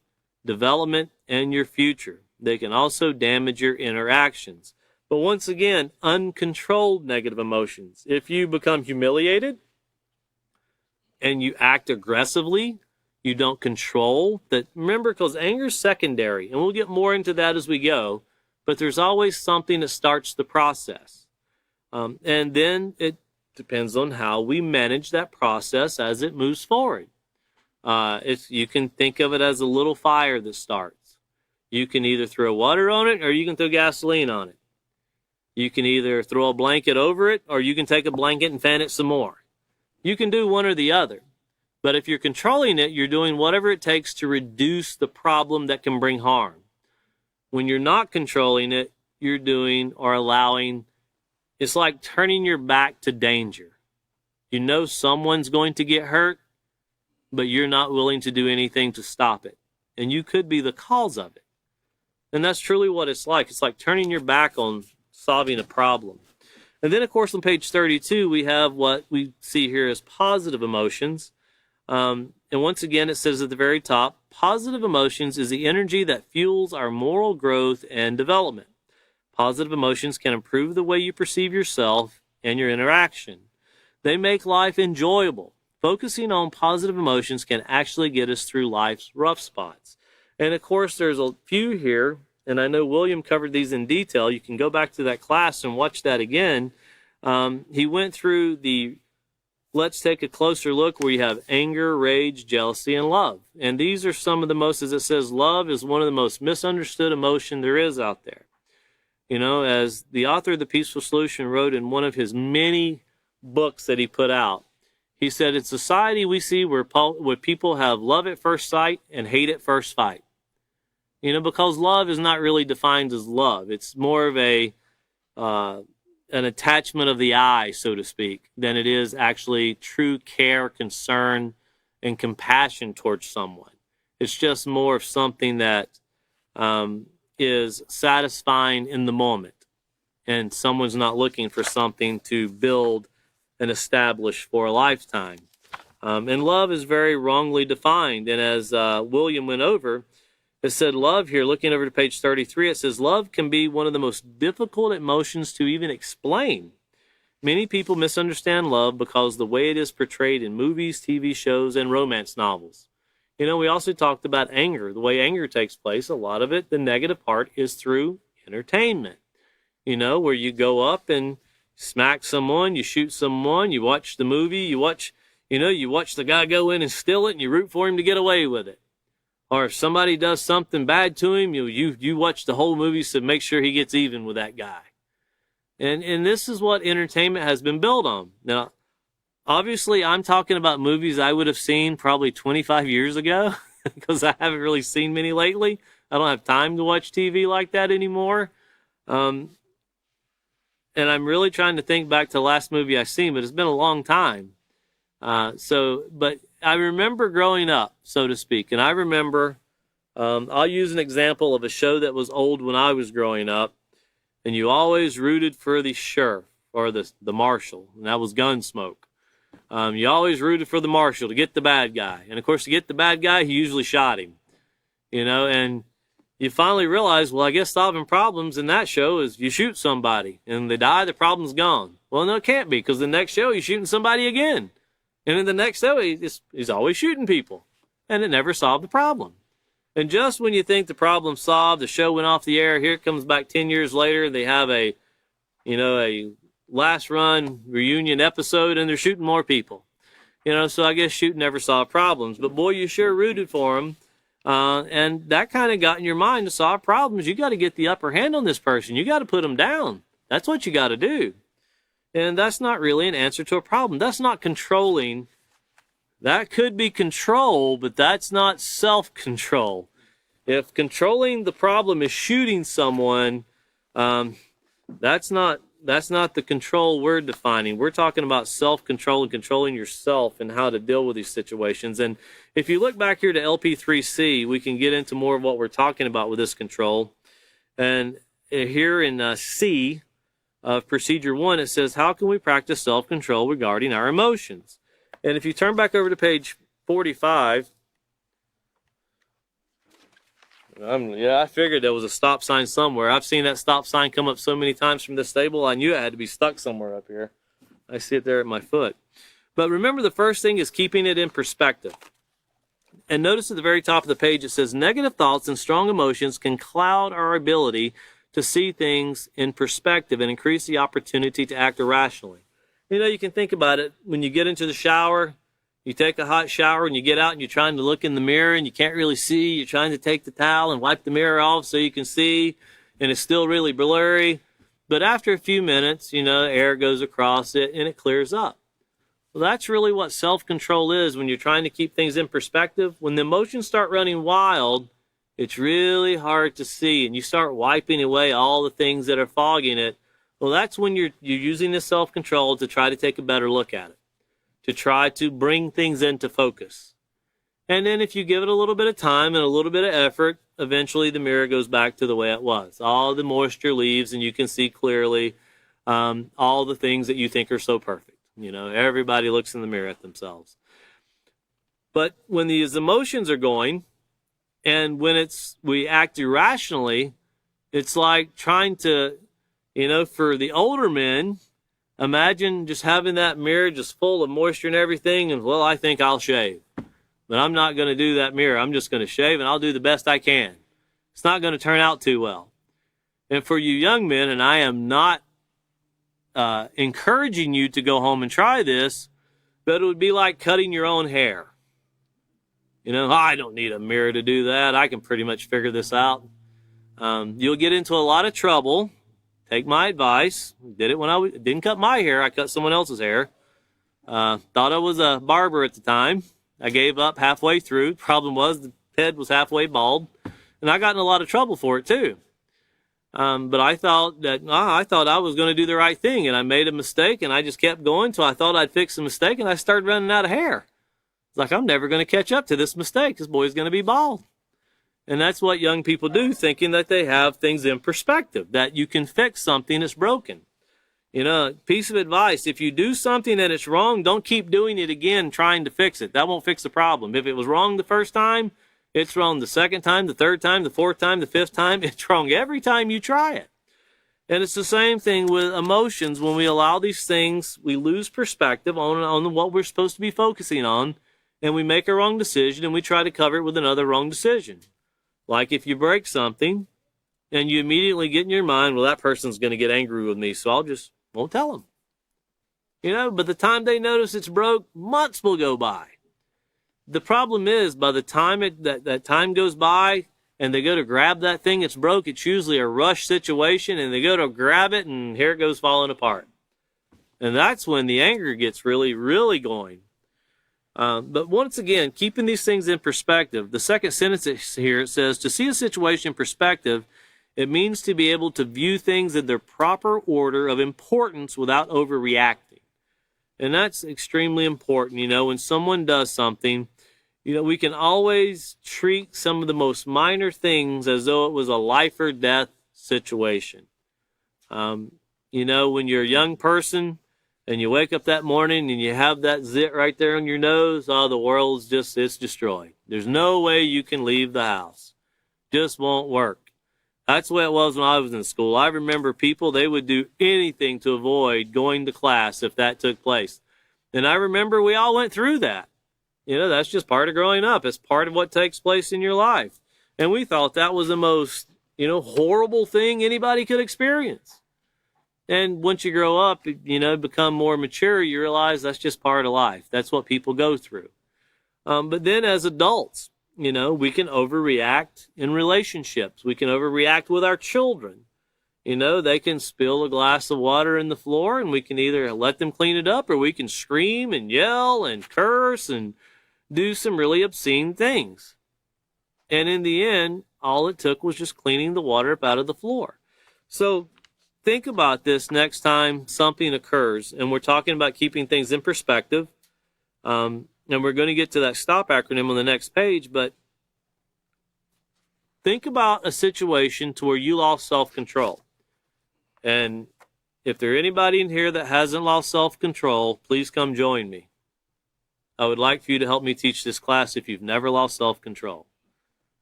[SPEAKER 1] development, and your future. They can also damage your interactions. But once again, uncontrolled negative emotions. If you become humiliated and you act aggressively, you don't control that. Remember, because anger is secondary, and we'll get more into that as we go, but there's always something that starts the process. And then it depends on how we manage that process as it moves forward. You can think of it as a little fire that starts. You can either throw water on it or you can throw gasoline on it. You can either throw a blanket over it or you can take a blanket and fan it some more. You can do one or the other. But if you're controlling it, you're doing whatever it takes to reduce the problem that can bring harm. When you're not controlling it, you're doing or allowing, it's like turning your back to danger. You know someone's going to get hurt, but you're not willing to do anything to stop it. And you could be the cause of it. And that's truly what it's like. It's like turning your back on solving a problem. And then, of course, on page 32, we have what we see here as positive emotions. And once again, it says at the very top, positive emotions is the energy that fuels our moral growth and development. Positive emotions can improve the way you perceive yourself and your interaction. They make life enjoyable. Focusing on positive emotions can actually get us through life's rough spots. And of course, there's a few here, and I know William covered these in detail. You can go back to that class and watch that again. He went through the let's take a closer look where you have anger, rage, jealousy, and love. And these are some of the most, as it says, love is one of the most misunderstood emotion there is out there. You know, as the author of The Peaceful Solution wrote in one of his many books that he put out, he said, in society we see where people have love at first sight and hate at first fight. You know, because love is not really defined as love. It's more of an attachment of the eye, so to speak, than it is actually true care, concern, and compassion towards someone. It's just more of something that is satisfying in the moment, and someone's not looking for something to build and establish for a lifetime. And love is very wrongly defined, and as William went over, it said love here, looking over to page 33, it says love can be one of the most difficult emotions to even explain. Many people misunderstand love because the way it is portrayed in movies, TV shows, and romance novels. You know, we also talked about anger. The way anger takes place, a lot of it, the negative part, is through entertainment. You know, where you go up and smack someone, you shoot someone, you watch the movie, you watch the guy go in and steal it, and you root for him to get away with it. Or if somebody does something bad to him, you watch the whole movie to make sure he gets even with that guy. And this is what entertainment has been built on. Now, obviously, I'm talking about movies I would have seen probably 25 years ago because I haven't really seen many lately. I don't have time to watch TV like that anymore. And I'm really trying to think back to the last movie I've seen, but it's been a long time. But I remember growing up, so to speak, and I remember, I'll use an example of a show that was old when I was growing up, and you always rooted for the sheriff or the marshal, and that was Gunsmoke. You always rooted for the marshal to get the bad guy, and of course to get the bad guy, he usually shot him, you know, and you finally realize, well, I guess solving problems in that show is you shoot somebody, and they die, the problem's gone. Well, no, it can't be, because the next show he's shooting somebody again. And in the next show, he's always shooting people. And it never solved the problem. And just when you think the problem's solved, the show went off the air, here it comes back 10 years later, they have a last run reunion episode, and they're shooting more people. You know, so I guess shooting never solved problems. But boy, you sure rooted for them. And that kind of got in your mind to solve problems. You got to get the upper hand on this person. You got to put them down. That's what you got to do. And that's not really an answer to a problem. That's not controlling. That could be control, but that's not self-control. If controlling the problem is shooting someone, that's not the control we're defining. We're talking about self-control and controlling yourself and how to deal with these situations. And if you look back here to LP3C, we can get into more of what we're talking about with this control. And here in C, of procedure 1, it says, how can we practice self-control regarding our emotions? And if you turn back over to page 45, I figured there was a stop sign somewhere. I've seen that stop sign come up so many times from this table, I knew it had to be stuck somewhere up here. I see it there at my foot. But remember, the first thing is keeping it in perspective. And notice at the very top of the page, it says, negative thoughts and strong emotions can cloud our ability to see things in perspective and increase the opportunity to act irrationally. You know, you can think about it. When you get into the shower, you take a hot shower and you get out and you're trying to look in the mirror and you can't really see. You're trying to take the towel and wipe the mirror off so you can see, and it's still really blurry. But after a few minutes, you know, air goes across it and it clears up. Well, that's really what self-control is when you're trying to keep things in perspective. When the emotions start running wild, it's really hard to see, and you start wiping away all the things that are fogging it. Well, that's when you're using this self-control to try to take a better look at it, to try to bring things into focus. And then if you give it a little bit of time and a little bit of effort, eventually the mirror goes back to the way it was. All the moisture leaves and you can see clearly. all the things that you think are so perfect. You know, everybody looks in the mirror at themselves. But when these emotions are going, and when we act irrationally, it's like trying to, you know, for the older men, imagine just having that mirror just full of moisture and everything, and, well, I think I'll shave. But I'm not going to do that mirror. I'm just going to shave, and I'll do the best I can. It's not going to turn out too well. And for you young men, and I am not encouraging you to go home and try this, but it would be like cutting your own hair. You know, I don't need a mirror to do that. I can pretty much figure this out. You'll get into a lot of trouble. Take my advice. Did it when I didn't cut my hair. I cut someone else's hair. Thought I was a barber at the time. I gave up halfway through. Problem was the head was halfway bald. And I got in a lot of trouble for it too. But I thought I was going to do the right thing, and I made a mistake, and I just kept going till I thought I'd fix the mistake, and I started running out of hair. It's like, I'm never going to catch up to this mistake. This boy's going to be bald. And that's what young people do, thinking that they have things in perspective, that you can fix something that's broken. You know, piece of advice, if you do something and it's wrong, don't keep doing it again trying to fix it. That won't fix the problem. If it was wrong the first time, it's wrong the second time, the third time, the fourth time, the fifth time. It's wrong every time you try it. And it's the same thing with emotions. When we allow these things, we lose perspective on what we're supposed to be focusing on, and we make a wrong decision, and we try to cover it with another wrong decision. Like if you break something, and you immediately get in your mind, well, that person's going to get angry with me, so I'll just won't tell them. You know, by the time they notice it's broke, months will go by. The problem is, by the time that time goes by, and they go to grab that thing that's broke, it's usually a rush situation, and they go to grab it, and here it goes falling apart. And that's when the anger gets really, really going. But once again, keeping these things in perspective, the second sentence here, it says, to see a situation in perspective, it means to be able to view things in their proper order of importance without overreacting. And that's extremely important. You know, when someone does something, you know, we can always treat some of the most minor things as though it was a life or death situation. You know, when you're a young person, and you wake up that morning and you have that zit right there on your nose, oh, the world's it's destroyed. There's no way you can leave the house. Just won't work. That's the way it was when I was in school. I remember people, they would do anything to avoid going to class if that took place. And I remember we all went through that. You know, that's just part of growing up. It's part of what takes place in your life. And we thought that was the most, you know, horrible thing anybody could experience. And once you grow up, you know, become more mature, you realize that's just part of life. That's what people go through. But then as adults, you know, we can overreact in relationships. We can overreact with our children. You know, they can spill a glass of water in the floor, and we can either let them clean it up, or we can scream and yell and curse and do some really obscene things. And in the end, all it took was just cleaning the water up out of the floor. So think about this next time something occurs, and we're talking about keeping things in perspective. And we're going to get to that STOP acronym on the next page, but think about a situation to where you lost self-control. And if there's anybody in here that hasn't lost self-control, please come join me. I would like for you to help me teach this class if you've never lost self-control.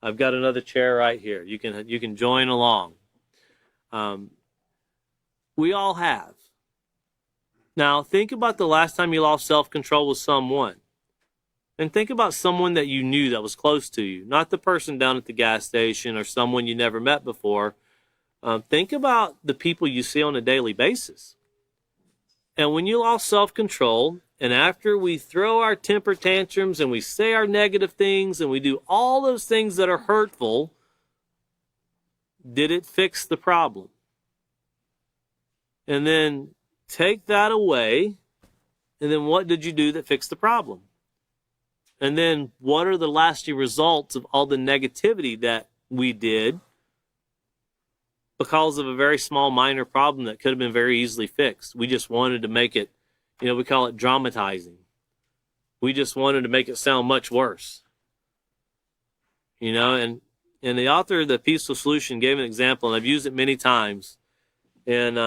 [SPEAKER 1] I've got another chair right here. You can join along. We all have. Now, think about the last time you lost self-control with someone. And think about someone that you knew that was close to you, not the person down at the gas station or someone you never met before. Think about the people you see on a daily basis. And when you lost self-control, and after we throw our temper tantrums and we say our negative things and we do all those things that are hurtful, did it fix the problem? And then take that away, and then what did you do that fixed the problem? And then what are the lasting results of all the negativity that we did because of a very small minor problem that could have been very easily fixed? We just wanted to make it, you know, we call it dramatizing. We just wanted to make it sound much worse. You know, and the author of The Peaceful Solution gave an example, and I've used it many times. And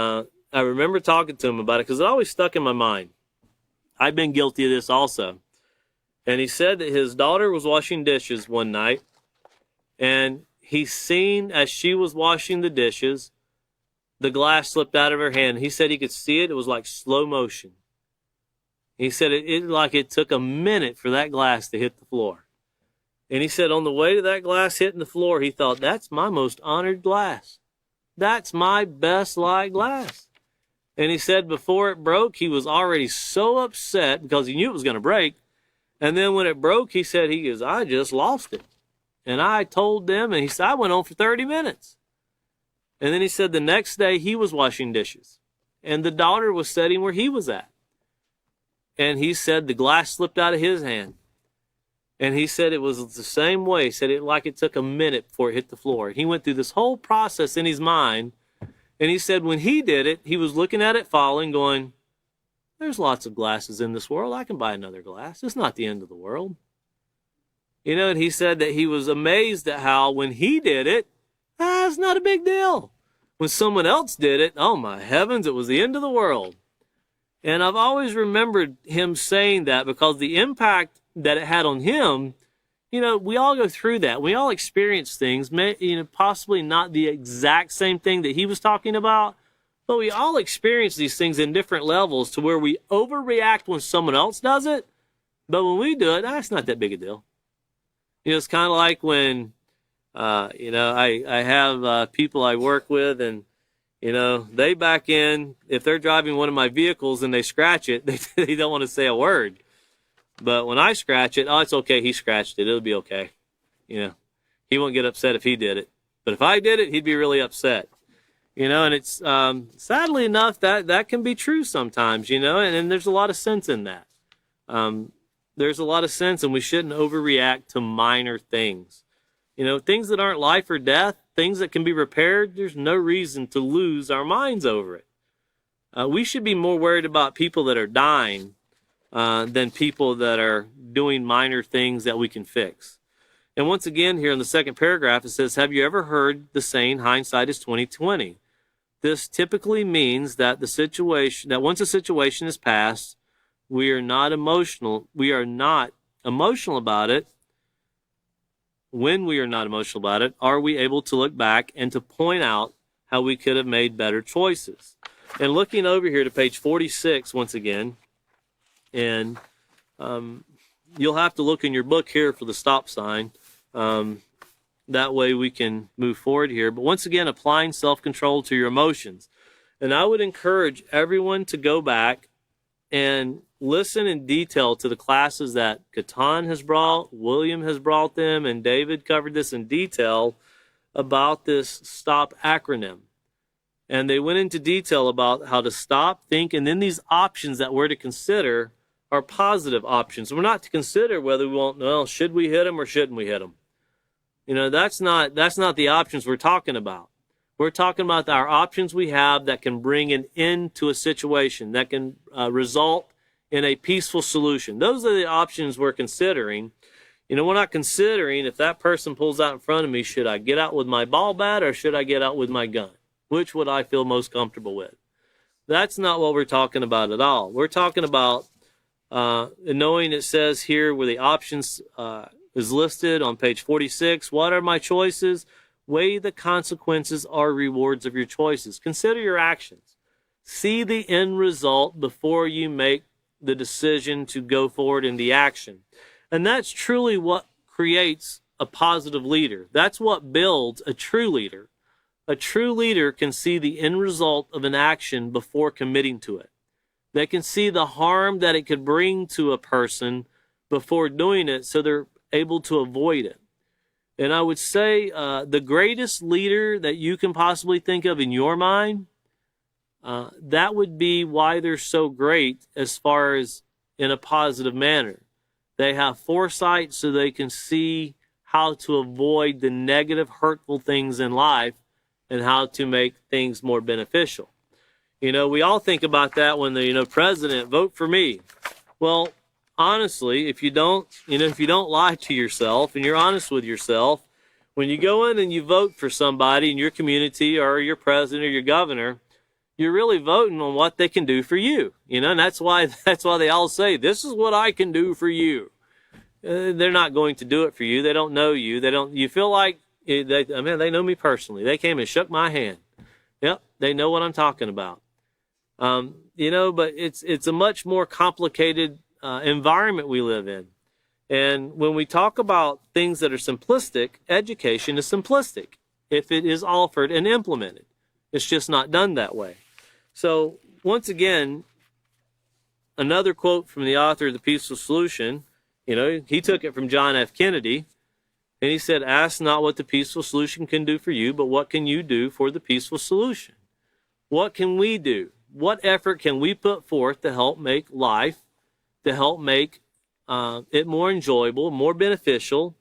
[SPEAKER 1] I remember talking to him about it because it always stuck in my mind. I've been guilty of this also. And he said that his daughter was washing dishes one night, and he seen as she was washing the dishes, the glass slipped out of her hand. He said he could see it. It was like slow motion. He said it took a minute for that glass to hit the floor. And he said on the way to that glass hitting the floor, he thought, that's my most honored glass. That's my best liked glass. And he said before it broke, he was already so upset because he knew it was going to break. And then when it broke, he said, I just lost it. And I told them, and he said, I went on for 30 minutes. And then he said the next day he was washing dishes. And the daughter was sitting where he was at. And he said the glass slipped out of his hand. And he said it was the same way. He said it took a minute before it hit the floor. He went through this whole process in his mind. And he said when he did it, he was looking at it falling, going, there's lots of glasses in this world. I can buy another glass. It's not the end of the world. And he said that he was amazed at how when he did it, it's not a big deal. When someone else did it, oh my heavens, it was the end of the world. And I've always remembered him saying that because the impact that it had on him, we all go through that. We all experience things, possibly not the exact same thing that he was talking about, but we all experience these things in different levels to where we overreact when someone else does it. But when we do it, it's not that big a deal. It's kind of like when, I have people I work with and, they back in, if they're driving one of my vehicles and they scratch it, they don't want to say a word. But when I scratch it, it's okay, he scratched it, it'll be okay. He won't get upset if he did it. But if I did it, he'd be really upset. And it's, sadly enough, that can be true sometimes, and there's a lot of sense in that. There's a lot of sense, and we shouldn't overreact to minor things. Things that aren't life or death, things that can be repaired, there's no reason to lose our minds over it. We should be more worried about people that are dying than people that are doing minor things that we can fix. And once again, here in the second paragraph, it says, have you ever heard the saying, hindsight is 20/20? This typically means that once a situation is past, we are not emotional about it. When we are not emotional about it, are we able to look back and to point out how we could have made better choices? And looking over here to page 46 once again, and you'll have to look in your book here for the stop sign. That way we can move forward here. But once again, applying self-control to your emotions. And I would encourage everyone to go back and listen in detail to the classes that Catan has brought, William has brought them, and David covered this in detail about this STOP acronym. And they went into detail about how to stop, think, and then these options that we're to consider are positive options. We're not to consider whether should we hit them or shouldn't we hit them. That's not the options we're talking about. We're talking about our options we have that can bring an end to a situation, that can result in a peaceful solution. Those are the options we're considering. We're not considering if that person pulls out in front of me, should I get out with my ball bat or should I get out with my gun? Which would I feel most comfortable with? That's not what we're talking about at all. We're talking about knowing it says here where the options is listed on page 46. What are my choices? Weigh the consequences or rewards of your choices. Consider your actions. See the end result before you make the decision to go forward in the action. And that's truly what creates a positive leader. That's what builds a true leader. A true leader can see the end result of an action before committing to it. They can see the harm that it could bring to a person before doing it, so they're able to avoid it. And I would say the greatest leader that you can possibly think of in your mind, that would be why they're so great as far as in a positive manner. They have foresight so they can see how to avoid the negative, hurtful things in life and how to make things more beneficial. We all think about that when the president, vote for me. Well, honestly, if you don't lie to yourself and you're honest with yourself, when you go in and you vote for somebody in your community or your president or your governor, You're really voting on what they can do for you, and that's why they all say, this is what I can do for you. They're not going to do it for you. They don't know you. You feel like, they know me personally. They came and shook my hand. Yep. They know what I'm talking about. But it's a much more complicated environment we live in. And when we talk about things that are simplistic, education is simplistic if it is offered and implemented. It's just not done that way. So once again, another quote from the author of The Peaceful Solution, he took it from John F. Kennedy, and he said, ask not what the peaceful solution can do for you, but what can you do for the peaceful solution? What can we do? What effort can we put forth to help make life, to help make it more enjoyable, more beneficial,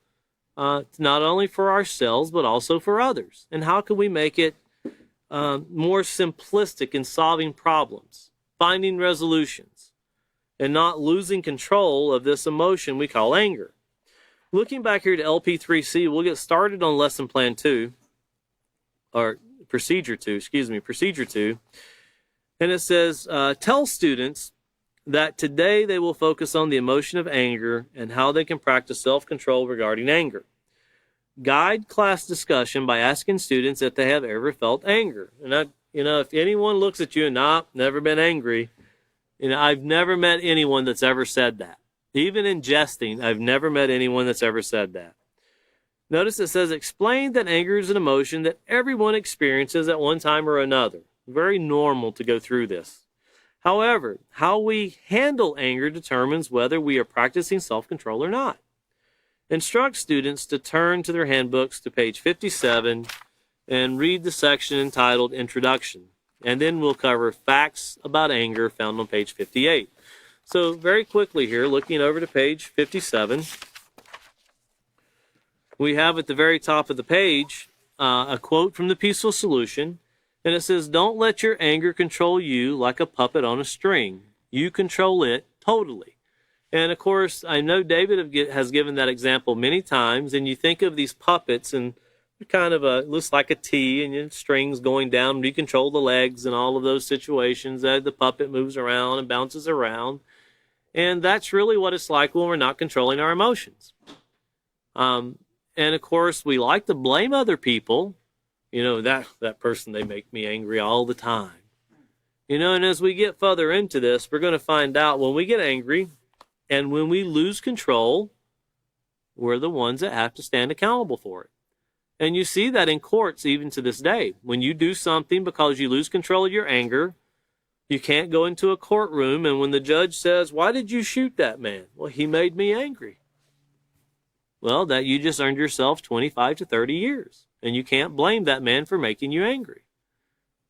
[SPEAKER 1] not only for ourselves, but also for others? And how can we make it more simplistic in solving problems, finding resolutions, and not losing control of this emotion we call anger? Looking back here to LP3C, we'll get started on Lesson Plan 2, or Procedure 2. And it says, tell students that today they will focus on the emotion of anger and how they can practice self-control regarding anger. Guide class discussion by asking students if they have ever felt anger. And if anyone looks at you and, never been angry, I've never met anyone that's ever said that. Even in jesting, I've never met anyone that's ever said that. Notice it says, explain that anger is an emotion that everyone experiences at one time or another. Very normal to go through this. However, how we handle anger determines whether we are practicing self-control or not. Instruct students to turn to their handbooks to page 57 and read the section entitled Introduction. And then we'll cover facts about anger found on page 58. So very quickly here, looking over to page 57, we have at the very top of the page a quote from The Peaceful Solution. And it says, don't let your anger control you like a puppet on a string. You control it totally. And of course, I know David has given that example many times. And you think of these puppets and kind of looks like a T and strings going down. You control the legs and all of those situations. The puppet moves around and bounces around. And that's really what it's like when we're not controlling our emotions. And of course, we like to blame other people. That person, they make me angry all the time. And as we get further into this, we're going to find out when we get angry and when we lose control, we're the ones that have to stand accountable for it. And you see that in courts even to this day. When you do something because you lose control of your anger, you can't go into a courtroom, and when the judge says, why did you shoot that man? Well, he made me angry. Well, that you just earned yourself 25 to 30 years. And you can't blame that man for making you angry.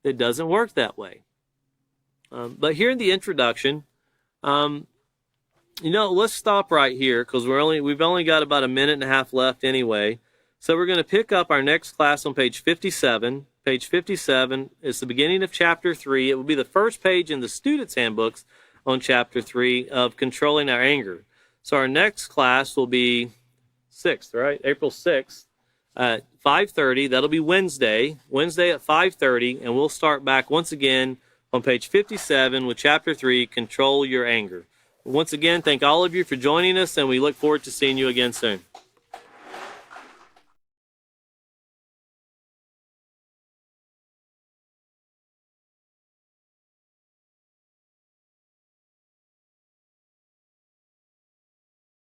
[SPEAKER 1] It doesn't work that way. But here in the introduction, let's stop right here because we've only got about a minute and a half left anyway. So we're going to pick up our next class on page 57. Page 57 is the beginning of Chapter 3. It will be the first page in the students' handbooks on Chapter 3 of Controlling Our Anger. So our next class will be 6th, right? April 6th. At 5:30, that'll be Wednesday at 5:30, and we'll start back once again on page 57 with Chapter 3, Control Your Anger. Once again, thank all of you for joining us, and we look forward to seeing you again soon.